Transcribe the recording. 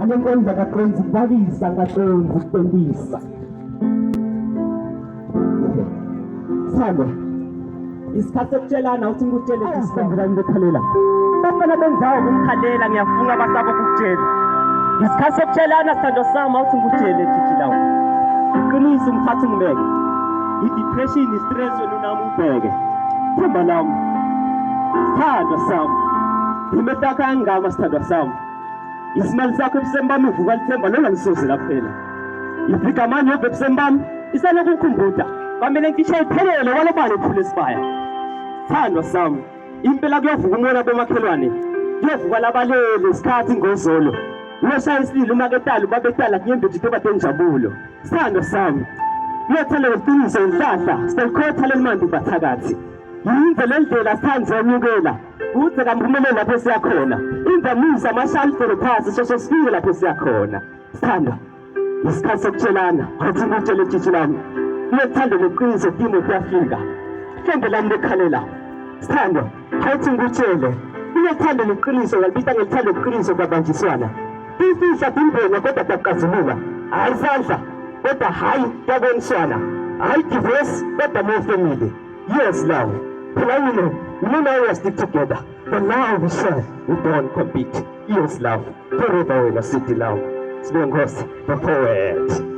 Anenkondla kaQonzi kubabisa kaQonzi ukutembisa. Sithando, isikhathi sokutshelana uthi ngikutshele isibambela ngikhalela. Bafana benzayo ukukhalela ngiyafunga basaba ukukutshela. Isikhathi sokutshelana sithando sami uthi ngikutshele jiji lawo. Iqiniso umthatha ungibeke. I-depression, i-stress wena nami ubheke. Themba lami. Sithando sami. Imeta kangama sithando sami. Isimali sakho ebusembami uvuka lithemba lona lisozela kuphela. Ifika manje yove ebusembami isana kukhumbuda. Kwamele ngisho iphelele wale bani ephule isibaya. Sithando sami. Impela kuyovuka umoya bomakhelwane. Kuyovuka labalele isikhathi ngozolo. Uyashaya isililo umaketala ubabetala kuyembe nje toba tenjabulo. Sithando sami. Uyothela iqiniso inhlahla selikhotha lemandi bathakathi. Yinze lendlela sithandze yanyukela. Kuze kamphumele lapho siyakhona. Imvamisa amashalfelo phasi shosho sifike lapho siyakhona. Sithanda isikhathi sokutshelana athi ngitshele jiji lami. Uyothanda neqiniso kimi kuyafika. Hlembe lami lekhalela. Sithanda athi ngitshele. Uyothanda neqiniso walibita ngelithanda neqiniso kwabanjiswana. Ifihla timbona kodwa takazuluka. Hayi sandla kodwa hayi yaboniswana. Hayi divorce kodwa more family. Yes love. You know we stick together, but now we share, we don't compete. Yes, love, forever in a city love. Sibongos, the poet.